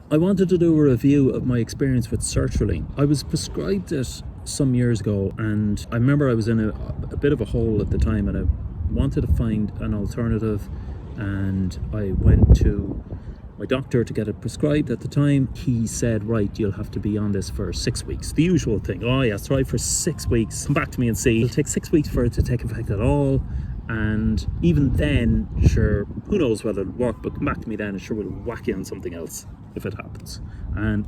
I wanted to do a review of my experience with sertraline. I was prescribed it some years ago, and I remember I was in a bit of a hole at the time, and I wanted to find an alternative, and I went to my doctor to get it prescribed. At the time, he said, right, you'll have to be on this for 6 weeks. The usual thing. Oh yes, try for 6 weeks, come back to me and see. It'll take 6 weeks for it to take effect at all. And even then, sure, who knows whether it'll work, but come back to me then and sure we'll whack you on something else if it happens. And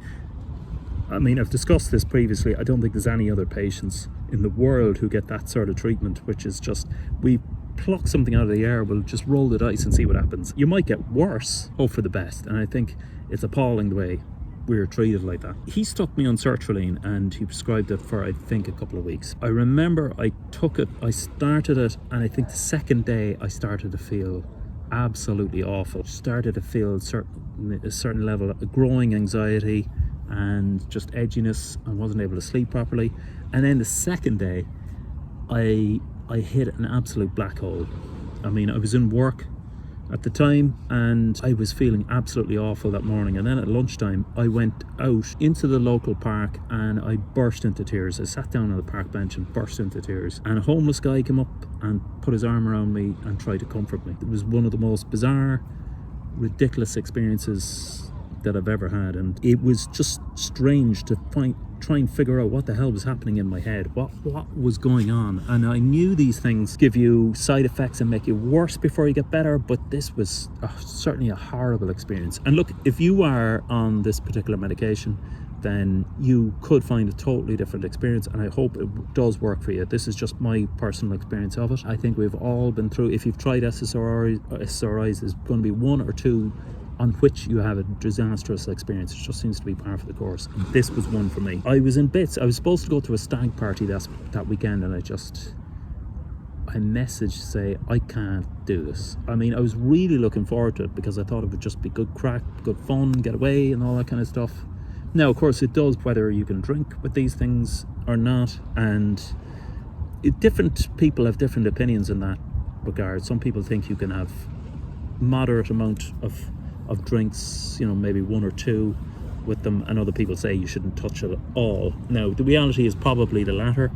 I mean, I've discussed this previously. I don't think there's any other patients in the world who get that sort of treatment, which is just, we pluck something out of the air, we'll just roll the dice and see what happens. You might get worse, hope for the best. And I think it's appalling the way we're treated like that. He stuck me on sertraline and he prescribed it for, I think, a couple of weeks. I remember I took it, I started it, and I think the second day I started to feel absolutely awful. Started to feel a certain level of growing anxiety and just edginess. I wasn't able to sleep properly. And then the second day, I hit an absolute black hole. I mean, I was in work at the time and I was feeling absolutely awful that morning, and then at lunchtime I went out into the local park and I burst into tears. I sat down on the park bench and burst into tears, and a homeless guy came up and put his arm around me and tried to comfort me. It was one of the most bizarre, ridiculous experiences that I've ever had, and it was just strange to try and figure out what the hell was happening in my head, what was going on. And I knew these things give you side effects and make you worse before you get better, but this was certainly a horrible experience. And look, if you are on this particular medication, then you could find a totally different experience, and I hope it does work for you. This is just my personal experience of it. I think we've all been through, if you've tried SSRIs, there's going to be one or two on which you have a disastrous experience. It just seems to be par for the course. And this was one for me. I was in bits. I was supposed to go to a stag party that weekend, and I messaged to say, I can't do this. I mean, I was really looking forward to it because I thought it would just be good crack, good fun, get away and all that kind of stuff. Now, of course, it does, whether you can drink with these things or not, and different people have different opinions in that regard. Some people think you can have moderate amount of drinks, you know, maybe one or two with them, and other people say you shouldn't touch it at all. Now, the reality is probably the latter.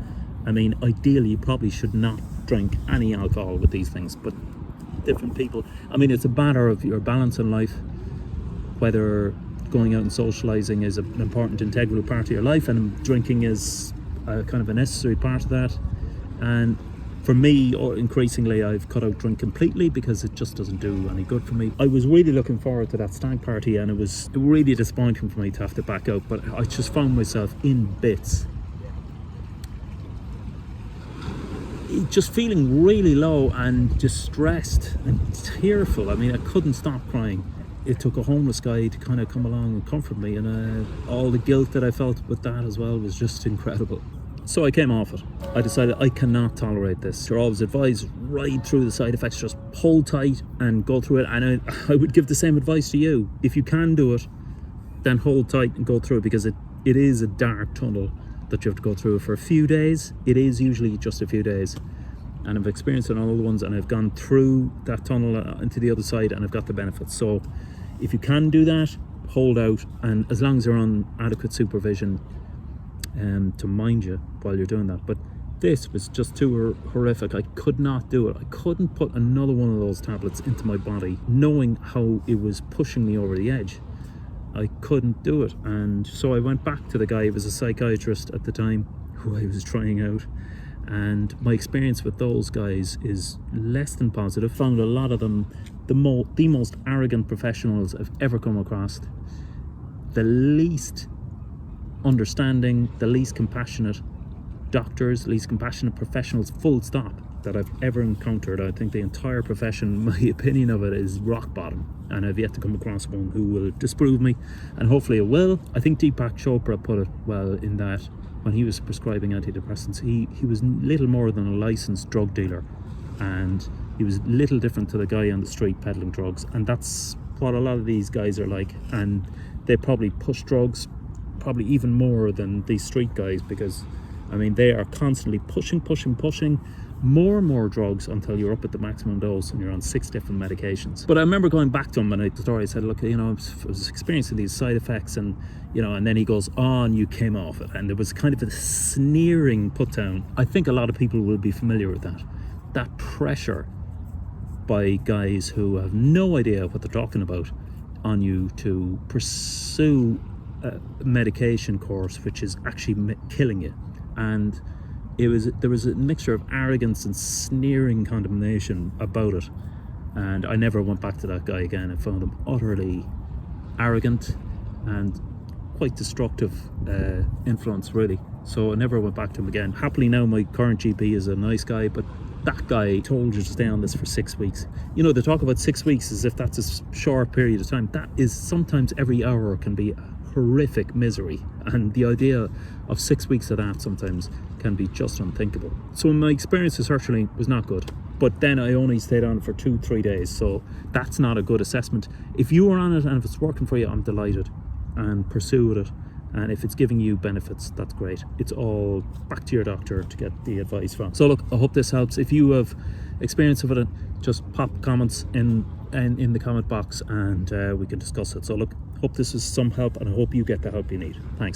I mean, ideally, you probably should not drink any alcohol with these things, but different people, I mean, it's a matter of your balance in life, whether going out and socializing is an important integral part of your life, and drinking is a kind of a necessary part of that. And for me, increasingly, I've cut out drink completely because it just doesn't do any good for me. I was really looking forward to that stag party, and it was really disappointing for me to have to back out, but I just found myself in bits. Just feeling really low and distressed and tearful. I mean, I couldn't stop crying. It took a homeless guy to kind of come along and comfort me, and all the guilt that I felt with that as well was just incredible. So I came off it. I decided I cannot tolerate this. You're always advised, ride through the side effects, just hold tight and go through it. And I would give the same advice to you. If you can do it, then hold tight and go through it, because it is a dark tunnel that you have to go through for a few days. It is usually just a few days. And I've experienced it on other ones, and I've gone through that tunnel into the other side, and I've got the benefits. So if you can do that, hold out, and as long as you're on adequate supervision to mind you while you're doing that. But this was just too horrific. I could not do it. I couldn't put another one of those tablets into my body, knowing how it was pushing me over the edge. I couldn't do it. And so I went back to the guy who was a psychiatrist at the time, who I was trying out, and my experience with those guys is less than positive. Found a lot of them the most arrogant professionals I've ever come across, the least understanding, the least compassionate doctors, least compassionate professionals, full stop, that I've ever encountered. I think the entire profession, my opinion of it is rock bottom, and I've yet to come across one who will disprove me, and hopefully it will. I think Deepak Chopra put it well in that when he was prescribing antidepressants, he was little more than a licensed drug dealer, and he was little different to the guy on the street peddling drugs, and that's what a lot of these guys are like. And they probably push drugs probably even more than these street guys, because I mean, they are constantly pushing, more and more drugs until you're up at the maximum dose and you're on 6 different medications. But I remember going back to him and the story, I said, look, you know, I was experiencing these side effects, and you know, and then he goes, oh, and you came off it. And there was kind of a sneering put down. I think a lot of people will be familiar with that pressure by guys who have no idea what they're talking about on you to pursue a medication course which is actually killing you. And there was a mixture of arrogance and sneering condemnation about it, and I never went back to that guy again. I found him utterly arrogant and quite destructive influence, really. So I never went back to him again. Happily now my current GP is a nice guy, but that guy told you to stay on this for 6 weeks. You know, they talk about 6 weeks as if that's a short period of time. That is, sometimes every hour can be a horrific misery, and the idea of 6 weeks of that sometimes can be just unthinkable. So my experience with sertraline was not good, but then I only stayed on for 2-3 days, so that's not a good assessment. If you are on it and if it's working for you, I'm delighted, and pursue it. And if it's giving you benefits, that's great. It's all back to your doctor to get the advice from. So look, I hope this helps. If you have experience with it, just pop comments in the comment box, and we can discuss it. So look, hope this is some help, and I hope you get the help you need. Thanks.